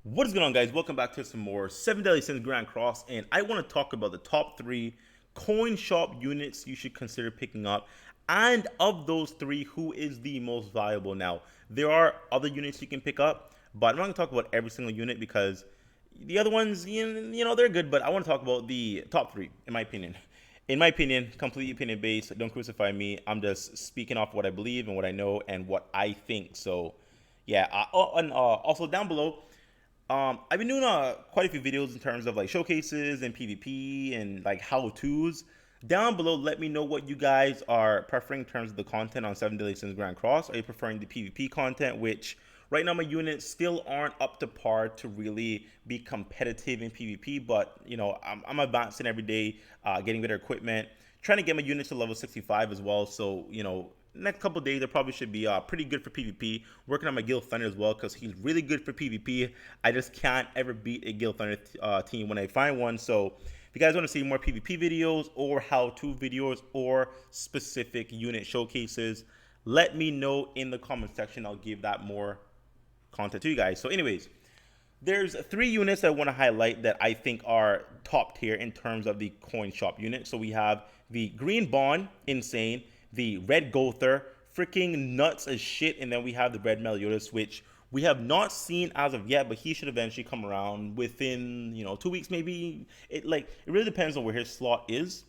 What is going on, guys? Welcome back to some more 7 Deadly Sins Grand Cross, and I want to talk about the top 3 coin shop units you should consider picking up, and of those 3, who is the most valuable. Now, there are other units you can pick up, but I'm not going to talk about every single unit because the other ones, they're good, but I want to talk about the top 3, in my opinion. In my opinion, completely opinion based, don't crucify me. I'm just speaking off what I believe and what I know and what I think. So, yeah. And also down below, I've been doing quite a few videos in terms of like showcases and PvP and like how-tos. Down below, let me know what you guys are preferring in terms of the content on 7 Deadly Sins Grand Cross. Are you preferring the PvP content, which right now my units still aren't up to par to really be competitive in PvP, but I'm advancing every day, getting better equipment, trying to get my units to level 65 as well. So next couple days, I probably should be pretty good for PvP. Working on my Gowther as well because he's really good for PvP. I just can't ever beat a Gowther team when I find one. So if you guys want to see more PvP videos or how-to videos or specific unit showcases, let me know in the comment section. I'll give that more content to you guys. So anyways, there's 3 units I want to highlight that I think are top tier in terms of the coin shop unit. So we have the green Bond, insane, the red Gowther, freaking nuts as shit, and then we have the red Meliodas, which we have not seen as of yet, but he should eventually come around within 2 weeks maybe. It really depends on where his slot is.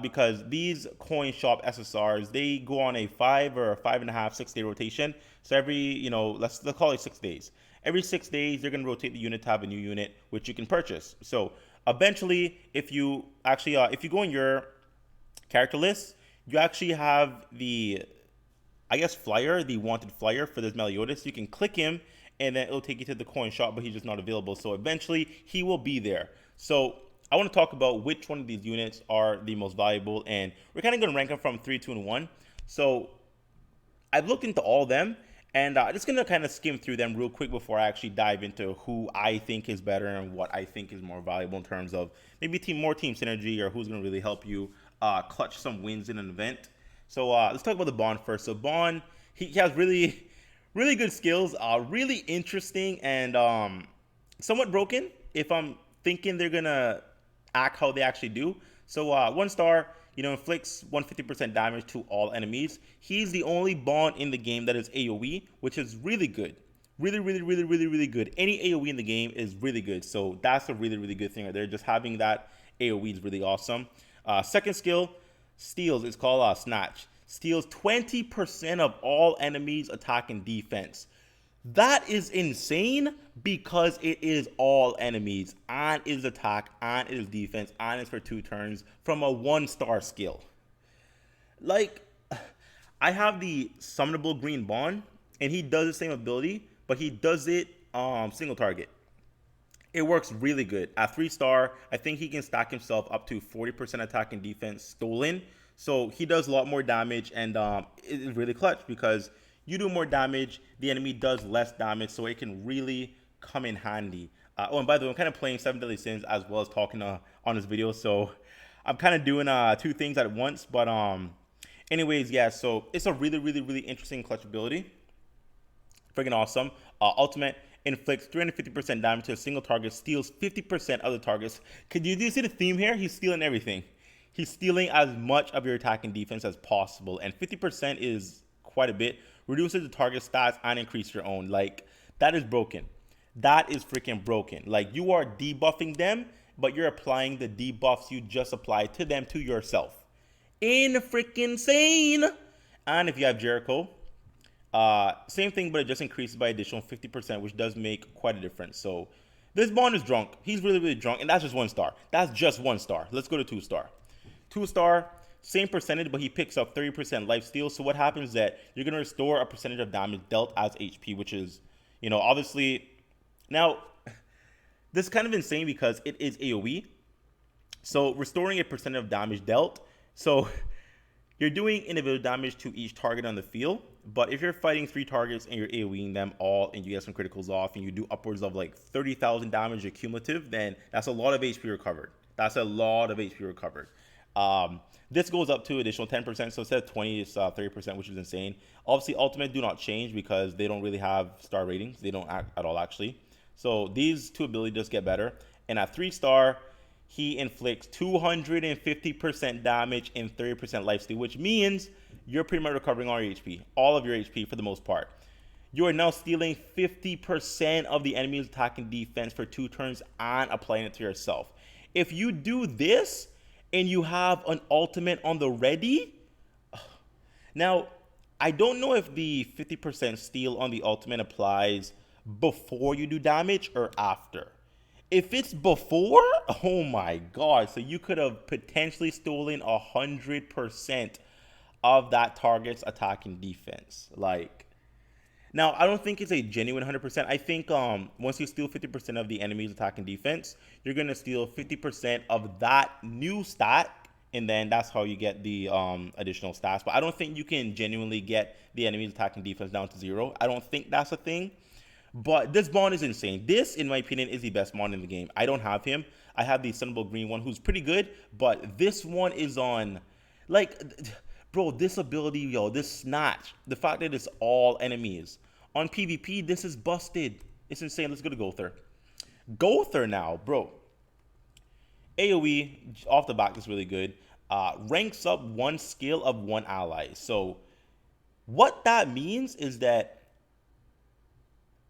Because these coin shop SSRs, they go on a 5 or 5.5, 6 day rotation. So every, let's call it 6 days. Every 6 days, they're going to rotate the unit to have a new unit, which you can purchase. So eventually, if you actually, if you go in your character list, you actually have the, I guess, flyer, the wanted flyer for this Meliodas. You can click him, and then it'll take you to the coin shop, but he's just not available. So eventually, he will be there. So I want to talk about which one of these units are the most valuable, and we're kind of going to rank them from 3, 2, and 1. So I've looked into all of them, and I'm just going to kind of skim through them real quick before I actually dive into who I think is better and what I think is more valuable in terms of maybe more team synergy or who's going to really help you clutch some wins in an event. So let's talk about the Bond first. So Bond, he has really, really good skills, really interesting and somewhat broken if I'm thinking they're going to act how they actually do. So 1 star, inflicts 150% damage to all enemies. He's the only Bond in the game that is AoE, which is really good. Really, really, really, really, really good. Any AoE in the game is really good. So that's a really, really good thing right there. Just having that AoE is really awesome. Second skill, steals. It's called Snatch. Steals 20% of all enemies' attack and defense. That is insane because it is all enemies, and it is attack, and it is defense, and it's for 2 turns from a 1-star skill. Like, I have the summonable green Bond, and he does the same ability, but he does it single target. It works really good. At 3-star, I think he can stack himself up to 40% attack and defense stolen. So he does a lot more damage, and it is really clutch because you do more damage, the enemy does less damage, so it can really come in handy. And by the way, I'm kind of playing 7 Deadly Sins as well as talking on this video, so I'm kind of doing 2 things at once. But anyways, yeah, so it's a really, really, really interesting clutch ability. Freaking awesome. Ultimate inflicts 350% damage to a single target, steals 50% of the targets. Do you see the theme here? He's stealing everything. He's stealing as much of your attack and defense as possible, and 50% is quite a bit. Reduces the target stats and increase your own. Like, that is broken. That is freaking broken. Like, you are debuffing them, but you're applying the debuffs you just applied to them to yourself. In freaking insane. And if you have Jericho, same thing, but it just increases by additional 50%, which does make quite a difference. So this Bond is drunk. He's really, really drunk, and that's just 1 star. That's just 1 star. Let's go to 2-star. 2-star, same percentage, but he picks up 30% life steal. So what happens is that you're going to restore a percentage of damage dealt as HP, which is, obviously, now, this is kind of insane because it is AoE. So restoring a percentage of damage dealt. So you're doing individual damage to each target on the field, but if you're fighting 3 targets and you're AoEing them all and you get some criticals off and you do upwards of like 30,000 damage accumulative, then that's a lot of HP recovered. That's a lot of HP recovered. This goes up to additional 10%, so instead of 20, it's 30%, which is insane. Obviously, Ultimate do not change because they don't really have star ratings. They don't act at all, actually. So these two abilities just get better. And at 3-star, he inflicts 250% damage and 30% lifesteal, which means you're pretty much recovering all your HP, all of your HP for the most part. You are now stealing 50% of the enemy's attacking defense for 2 turns and applying it to yourself. If you do this and you have an ultimate on the ready, now I don't know if the 50% steal on the ultimate applies before you do damage or after. If it's before, oh my god, so you could have potentially stolen 100% of that target's attacking defense. Like, now, I don't think it's a genuine 100%. I think once you steal 50% of the enemy's attacking defense, you're going to steal 50% of that new stat, and then that's how you get the additional stats. But I don't think you can genuinely get the enemy's attacking defense down to 0. I don't think that's a thing. But this bond is insane. This, in my opinion, is the best bond in the game. I don't have him. I have the Sunable Green one, who's pretty good. But this one is on, like, bro, this ability, yo, this snatch, the fact that it's all enemies. On PvP, this is busted. It's insane. Let's go to Gowther. Gowther now, bro. AoE, off the back, is really good. Ranks up 1 skill of 1 ally. So what that means is that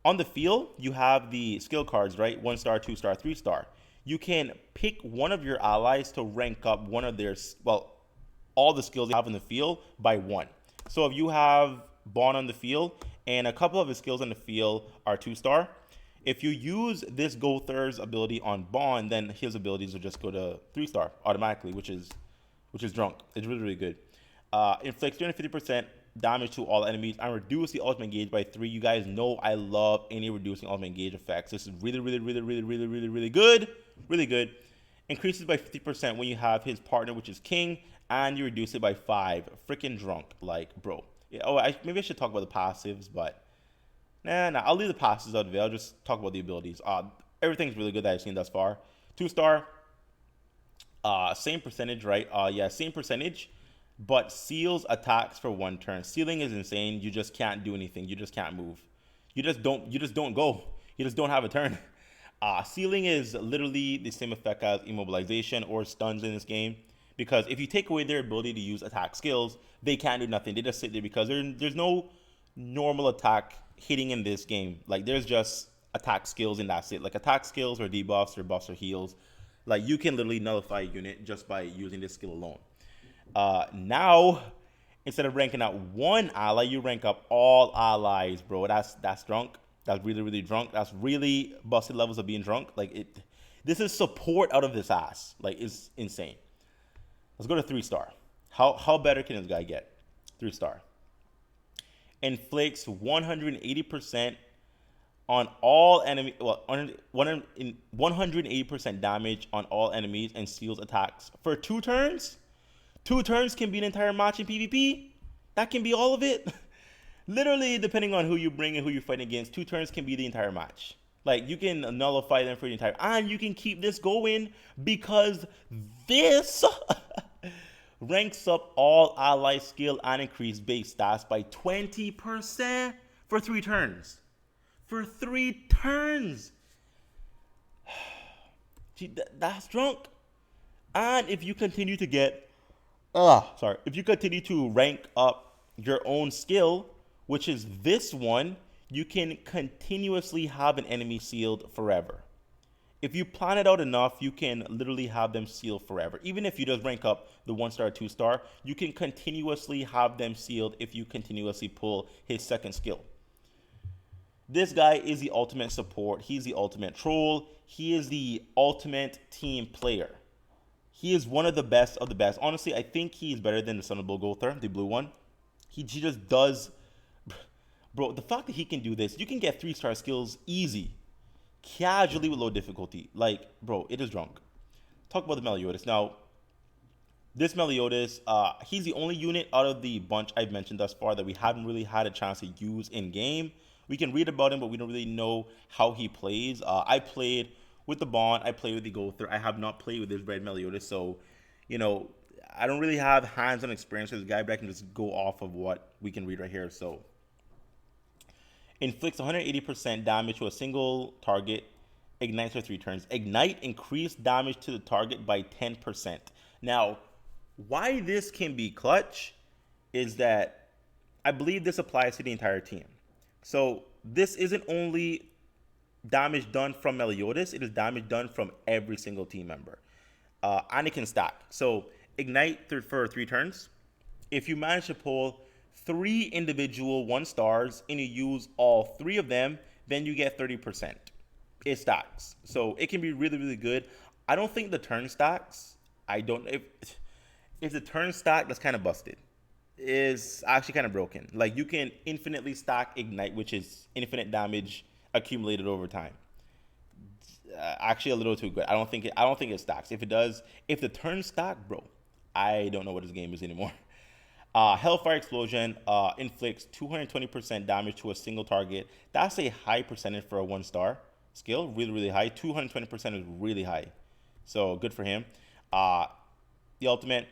on the field, you have the skill cards, right? 1-star, 2-star, 3-star. You can pick one of your allies to rank up one of their, well, all the skills they have in the field by 1. So if you have Bond on the field and a couple of his skills on the field are 2-star, if you use this Gowther's ability on Bond, then his abilities will just go to 3-star automatically, which is drunk. It's really, really good. Inflicts 350% damage to all enemies and reduce the ultimate gauge by 3. You guys know I love any reducing ultimate gauge effects. This is really, really, really, really, really, really, really good. Really good. Increases by 50% when you have his partner, which is King, and you reduce it by 5. Freaking drunk. Like, bro. Yeah, maybe I should talk about the passives, but nah, I'll leave the passives out of it. I'll just talk about the abilities. Everything's really good that I've seen thus far. 2-star, same percentage, right? Yeah, same percentage, but seals attacks for 1 turn. Sealing is insane. You just can't do anything. You just can't move. You just don't go. You just don't have a turn. Sealing is literally the same effect as immobilization or stuns in this game. Because if you take away their ability to use attack skills, they can't do nothing. They just sit there because there's no normal attack hitting in this game. Like, there's just attack skills and that's it. Like, attack skills or debuffs or buffs or heals. Like, you can literally nullify a unit just by using this skill alone. Now, instead of ranking out 1 ally, you rank up all allies, bro. That's drunk. That's really, really drunk. That's really busted levels of being drunk. Like, this is support out of this ass. Like, it's insane. Let's go to 3-star. How better can this guy get? 3-star. Inflicts 180% on all enemy. Well, 180% damage on all enemies and seals attacks for 2 turns. 2 turns can be an entire match in PvP. That can be all of it. Literally, depending on who you bring and who you fight against, 2 turns can be the entire match. Like, you can nullify them for the entire, and you can keep this going because this ranks up all ally skill and increase base stats by 20% for 3 turns. For 3 turns. Gee, that's drunk. And if you continue to get, if you continue to rank up your own skill, which is this one, you can continuously have an enemy sealed forever. If you plan it out enough, you can literally have them sealed forever. Even if you just rank up the 1-star, 2-star, you can continuously have them sealed if you continuously pull his 2nd skill. This guy is the ultimate support. He's the ultimate troll. He is the ultimate team player. He is one of the best of the best. Honestly, I think he's better than the Sunable Gowther, the blue one. He just does. Bro, the fact that he can do this, you can get 3-star skills easy. Casually with low difficulty. Like, bro, it is drunk. Talk about the Meliodas. Now, this Meliodas, he's the only unit out of the bunch I've mentioned thus far that we haven't really had a chance to use in game. We can read about him, but we don't really know how he plays. I played with the Bond. I played with the Gowther. I have not played with this red Meliodas, so, you know, I don't really have hands-on experience with this guy, but I can just go off of what we can read right here. So, Inflicts 180% damage to a single target. Ignites for 3 turns. Ignite increased damage to the target by 10%. Now, why this can be clutch is that I believe this applies to the entire team. So this isn't only damage done from Meliodas, it is damage done from every single team member. And it can stack. So Ignite for 3 turns. If you manage to pull 3 individual 1-stars and you use all 3 of them, then you get 30%. It stacks. So it can be really, really good. I don't think the turn stacks. I don't if the turn stack, that's kind of busted. Is actually kind of broken. Like you can infinitely stack Ignite, which is infinite damage accumulated over time. Actually, a little too good. I don't think it stacks. If it does, if the turn stack, bro, I don't know what this game is anymore. Hellfire Explosion inflicts 220% damage to a single target. That's a high percentage for a 1-star skill. Really, really high. 220% is really high. So good for him. The ultimate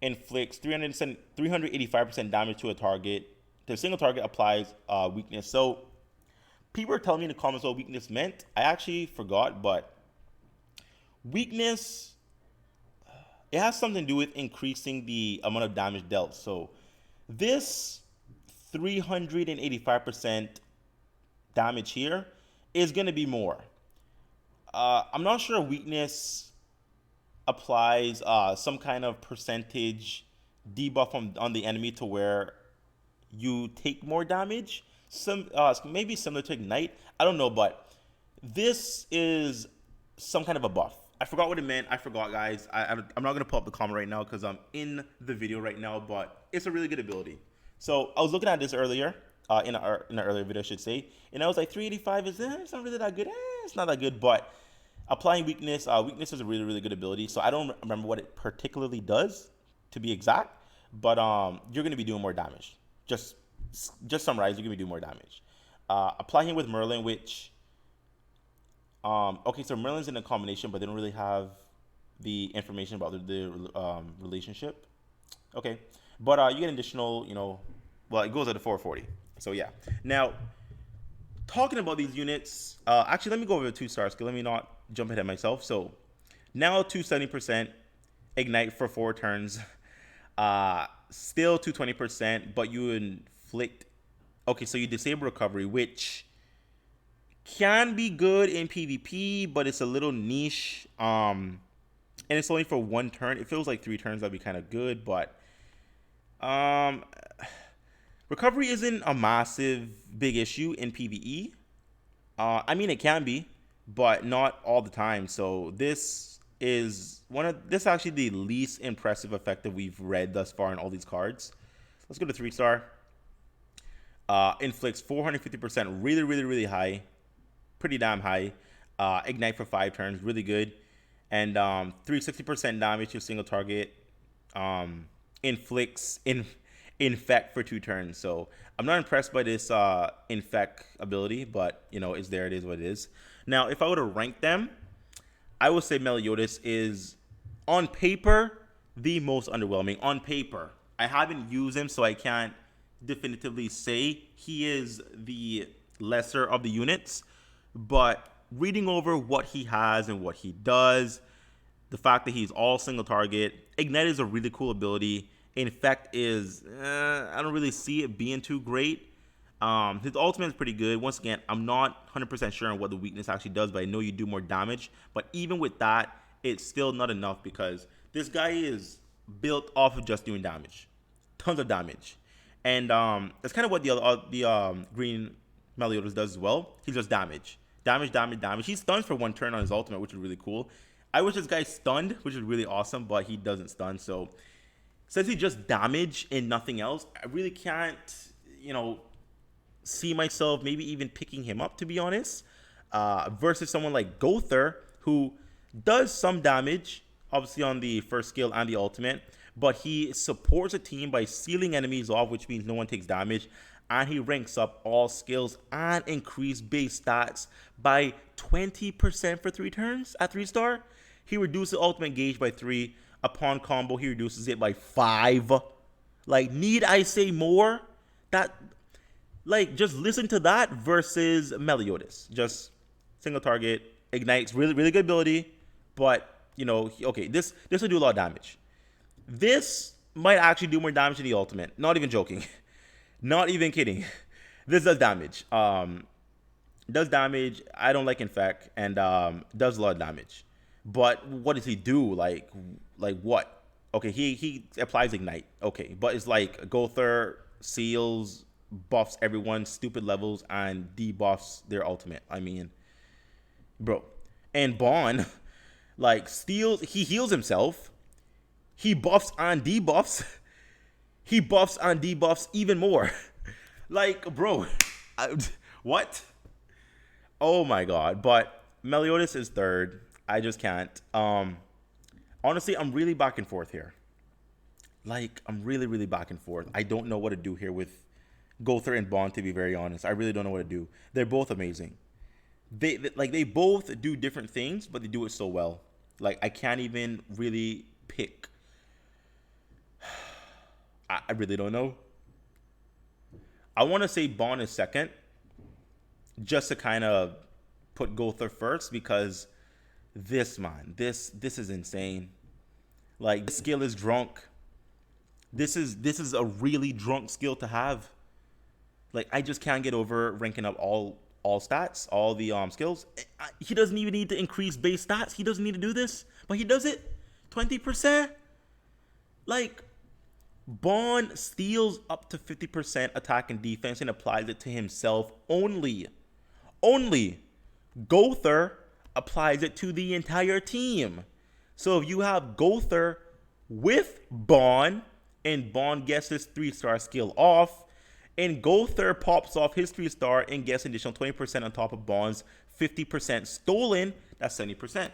inflicts 385% damage to a target. The single target applies weakness. So people are telling me in the comments what weakness meant. I actually forgot, but weakness, it has something to do with increasing the amount of damage dealt. So this 385% damage here is going to be more. I'm not sure weakness applies some kind of percentage debuff on the enemy to where you take more damage. Maybe similar to Ignite. I don't know, but this is some kind of a buff. I forgot what it meant. I forgot, guys. I'm not going to pull up the comment right now because I'm in the video right now, but it's a really good ability. So I was looking at this earlier, in an earlier video, I should say, and I was like, 385 it's not really that good. It's not that good, but applying weakness, weakness is a really, really good ability. So I don't remember what it particularly does, to be exact, but you're going to be doing more damage. Just summarize, you're going to be doing more damage. Applying it with Merlin, which... okay, so Merlin's in a combination, but they don't really have the information about the relationship. Okay, but you get an additional, well, it goes at a 440. So yeah. Now, talking about these units, actually, let me go over the 2-star skill. Let me not jump ahead of myself. So now 270%, Ignite for 4 turns. Still 220%, but you inflict. Okay, so you disable recovery, which can be good in PvP, but it's a little niche. And it's only for 1 turn. It feels like 3 turns that'd be kind of good, but recovery isn't a massive big issue in PvE. I mean, it can be, but not all the time. So this is actually the least impressive effect that we've read thus far in all these cards. Let's go to 3-star. Inflicts 450%, really, really, really high. Pretty damn high. Ignite for 5 turns, really good. And 360% damage to a single target. Inflicts infect for 2 turns. So I'm not impressed by this infect ability, but it's there. It is what it is. Now, if I were to rank them, I would say Meliodas is on paper the most underwhelming. On paper, I haven't used him, so I can't definitively say he is the lesser of the units. But reading over what he has and what he does, the fact that he's all single target, Ignite is a really cool ability. Infect is, I don't really see it being too great. His ultimate is pretty good. Once again, I'm not 100% sure on what the weakness actually does, but I know you do more damage. But even with that, it's still not enough because this guy is built off of just doing damage. Tons of damage. And that's kind of what the green Meliodas does as well. He does damage. Damage. He stuns for 1 turn on his ultimate, which is really cool. I wish this guy stunned, which is really awesome, but he doesn't stun. So since he just damage and nothing else, I really can't, see myself maybe even picking him up, to be honest. Versus someone like Gowther, who does some damage, obviously on the first skill and the ultimate, but he supports a team by sealing enemies off, which means no one takes damage. And he ranks up all skills and increase base stats by 20% for 3 turns at 3-star. He reduces ultimate gauge by 3. Upon combo, he reduces it by 5. Like, need I say more? Like, just listen to that versus Meliodas. Just single target, ignites, really, really good ability. But, okay, this will do a lot of damage. This might actually do more damage than the ultimate. Not even joking. Not even kidding. This does damage. Does damage. I don't like infect, and does a lot of damage. But what does he do? Like what? Okay, he applies ignite. Okay, but it's like Gowther seals, buffs everyone stupid levels, and debuffs their ultimate. I mean, bro. And Bond, like, steals. He heals himself. He buffs and debuffs. He buffs and debuffs even more. Like, bro, what? Oh my god. But Meliodas is third. I just can't. Honestly, I'm really back and forth here. Like, I'm really, really back and forth. I don't know what to do here with Gowther and Bond, to be very honest. I really don't know what to do. They're both amazing. They both do different things, but they do it so well. Like, I can't even really pick. I really don't know. I want to say Bond is second, just to kind of put Gowther first, because this is insane. Like, this skill is drunk. This is a really drunk skill to have. Like, I just can't get over ranking up all stats, all the skills. He doesn't even need to increase base stats. He doesn't need to do this, but he does it. 20%. Like, Bond steals up to 50% attack and defense and applies it to himself only. Only. Gowther applies it to the entire team. So if you have Gowther with Bond, and Bond gets his 3-star skill off, and Gowther pops off his 3-star and gets an additional 20% on top of Bond's 50% stolen, that's 70%.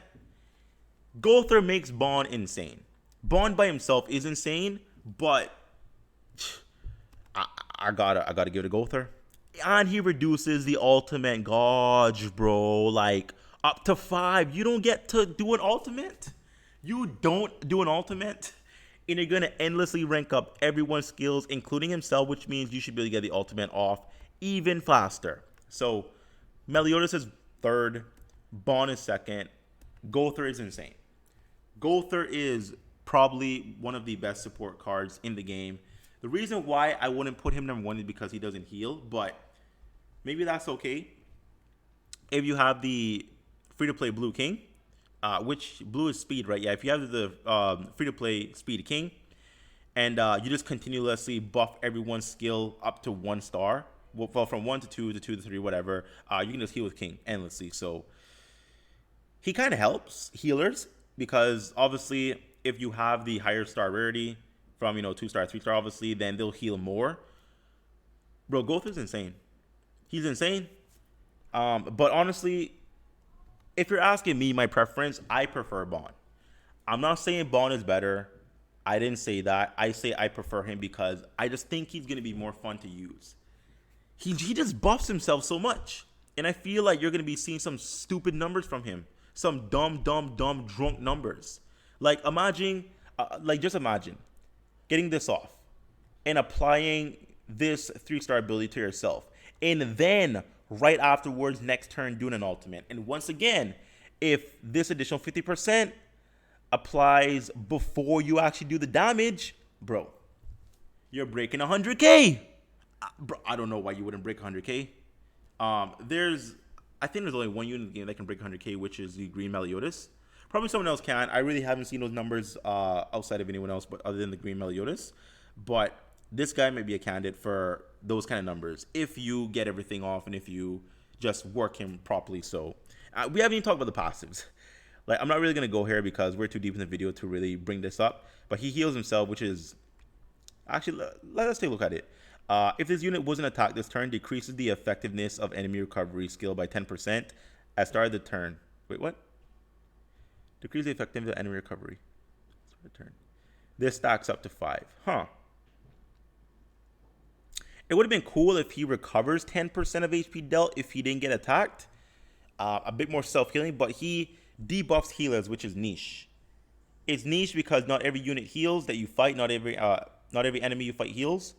Gowther makes Bond insane. Bond by himself is insane, but I gotta give it to Gowther. And he reduces the ultimate gauge, bro. Like, up to 5. You don't get to do an ultimate. You don't do an ultimate. And you're gonna endlessly rank up everyone's skills, including himself, which means you should be able to get the ultimate off even faster. So Meliodas is third, Bond is second, Gowther is insane. Gowther is probably one of the best support cards in the game. The reason why I wouldn't put him number 1 is because he doesn't heal, but maybe that's okay. If you have the free-to-play Blue King, which blue is speed, right? Yeah, if you have the free-to-play Speed King, and you just continuously buff everyone's skill up to 1 star, well, from 1 to 2 to 2 to 3, whatever, you can just heal with King endlessly. So he kind of helps healers, because obviously if you have the higher star rarity from 2-star, 3-star, obviously, then they'll heal more. Bro, Gowther's insane. He's insane. But honestly, if you're asking me my preference, I prefer Bond. I'm not saying Bond is better. I didn't say that. I say I prefer him because I just think he's going to be more fun to use. He just buffs himself so much. And I feel like you're going to be seeing some stupid numbers from him. Some dumb, drunk numbers. Like, just imagine getting this off and applying this 3-star ability to yourself. And then right afterwards, next turn, doing an ultimate. And once again, if this additional 50% applies before you actually do the damage, bro, you're breaking 100K. Bro, I don't know why you wouldn't break 100K. I think there's only one unit in the game that can break 100K, which is the green Meliodas. Probably someone else can. I really haven't seen those numbers outside of anyone else, but other than the green Meliodas. But this guy might be a candidate for those kind of numbers if you get everything off and if you just work him properly. So we haven't even talked about the passives. Like, I'm not really going to go here because we're too deep in the video to really bring this up. But he heals himself, which is... Actually, let us take a look at it. If this unit wasn't attacked this turn, decreases the effectiveness of enemy recovery skill by 10% at start of the turn. Wait, what? Decrease the effectiveness of enemy recovery. Start of the turn. This stacks up to 5. Huh. It would have been cool if he recovers 10% of HP dealt if he didn't get attacked. A bit more self-healing, but he debuffs healers, which is niche. It's niche because not every unit heals that you fight. Not every enemy you fight heals.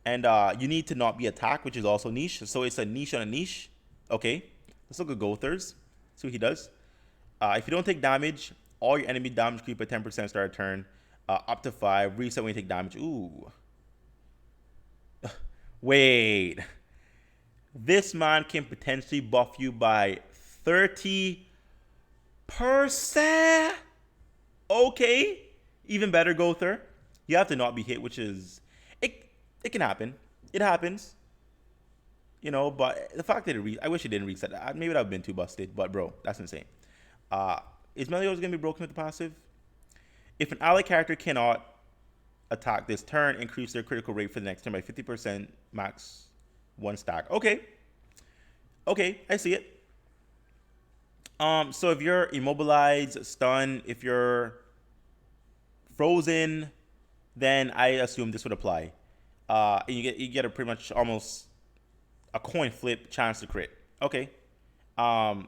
And you need to not be attacked, which is also niche. So it's a niche on a niche. Okay, let's look at Gowthers. See what he does. If you don't take damage, all your enemy damage creep at 10% start a turn. Up to 5. Reset when you take damage. Ooh. Wait. This man can potentially buff you by 30%. Okay. Even better, Gowther. You have to not be hit, which is... It can happen. It happens. You know, but the fact that I wish it didn't reset. Maybe it would have been too busted. But, bro, that's insane. Is Meliodas going to be broken with the passive? If an ally character cannot attack this turn, increase their critical rate for the next turn by 50%, max 1 stack. Okay. Okay, I see it. So if you're immobilized, stunned, if you're frozen, then I assume this would apply. And you get a pretty much almost a coin flip chance to crit. Okay. All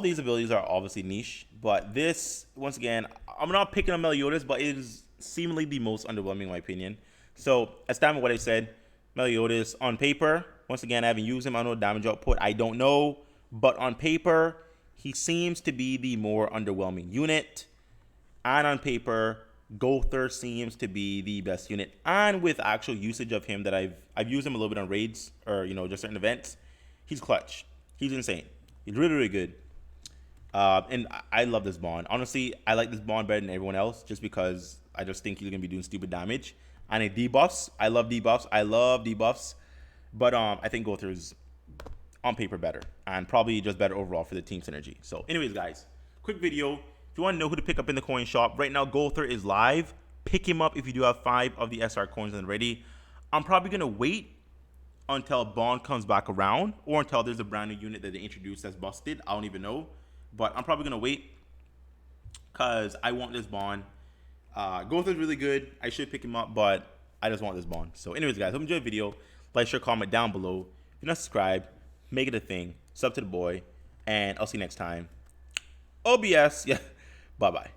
these abilities are obviously niche, but this, once again, I'm not picking on Meliodas, but it is seemingly the most underwhelming in my opinion. So, as stand with what I said, Meliodas on paper, once again, I haven't used him. I don't know damage output. I don't know, but on paper, he seems to be the more underwhelming unit. And on paper, Gowther seems to be the best unit. And with actual usage of him that I've used him a little bit on raids or, you know, just certain events, he's clutch. He's insane. He's really, really good. And I love this bond. Honestly, I like this bond better than everyone else just because I just think he's going to be doing stupid damage. And it debuffs. I love debuffs. I love debuffs. But I think Gowther is on paper better and probably just better overall for the team synergy. So anyways, guys, quick video. If you want to know who to pick up in the coin shop, right now Gowther is live. Pick him up if you do have 5 of the SR coins already. I'm probably going to wait until Bond comes back around or until there's a brand new unit that they introduced that's busted. I don't even know. But I'm probably going to wait because I want this Bond. Gowther's really good. I should pick him up, but I just want this Bond. So anyways, guys, hope you enjoyed the video. Like, share, comment down below. If you're not subscribed, make it a thing. Sub to the boy. And I'll see you next time. OBS. Yeah. Bye-bye.